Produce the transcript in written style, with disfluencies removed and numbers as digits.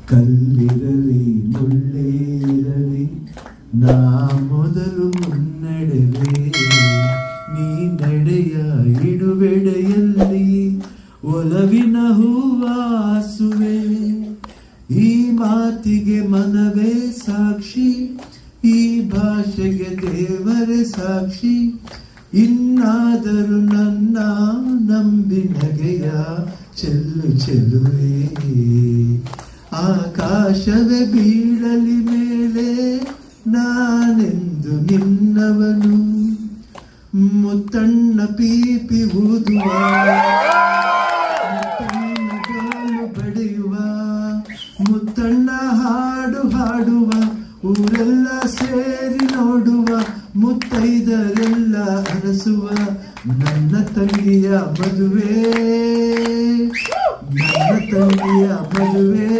ಕಲ್ಲಿರಲಿ ಮುಳ್ಳೇ ಇರಲಿ ನಾ ಮೊದಲು ಮುನ್ನಡೆವೆ, ನೀ ನಡೆಯ ಇಡುವೆಡೆಯಲ್ಲಿ ಒಲವಿನ ಹೂವಾಸುವೆ. ಈ ಮಾತಿಗೆ ಮನವೇ ಸಾಕ್ಷಿ, ಈ ಭಾಷೆಗೆ ದೇವರೇ ಸಾಕ್ಷಿ. ಇನ್ನಾದರೂ ನನ್ನ ನಂಬಿ ನಗೆಯ ಚೆಲ್ಲು ಚೆಲುವೆ. ಆಕಾಶವೇ ಬೀಳಲಿ ಮೇಲೆ ನಾನೆಂದು ನಿನ್ನವನು, ಮುತ್ತಣ್ಣ ಪೀಪಿ ಊದುವ, ಮುತ್ತಣ್ಣ ಡೋಲು ಬಡಿಯುವ, ಮುತ್ತಣ್ಣ ಹಾಡು ಹಾಡುವ, ಊರೆಲ್ಲ ಸೇರಿ ನೋಡುವ, ಮುತ್ತೈದರೆಲ್ಲ ಅರಸುವ. ನನ್ನ ತಂಗಿಯ ಮದುವೆ, ನನ್ನ ತಂಗಿಯ ಮದುವೆ.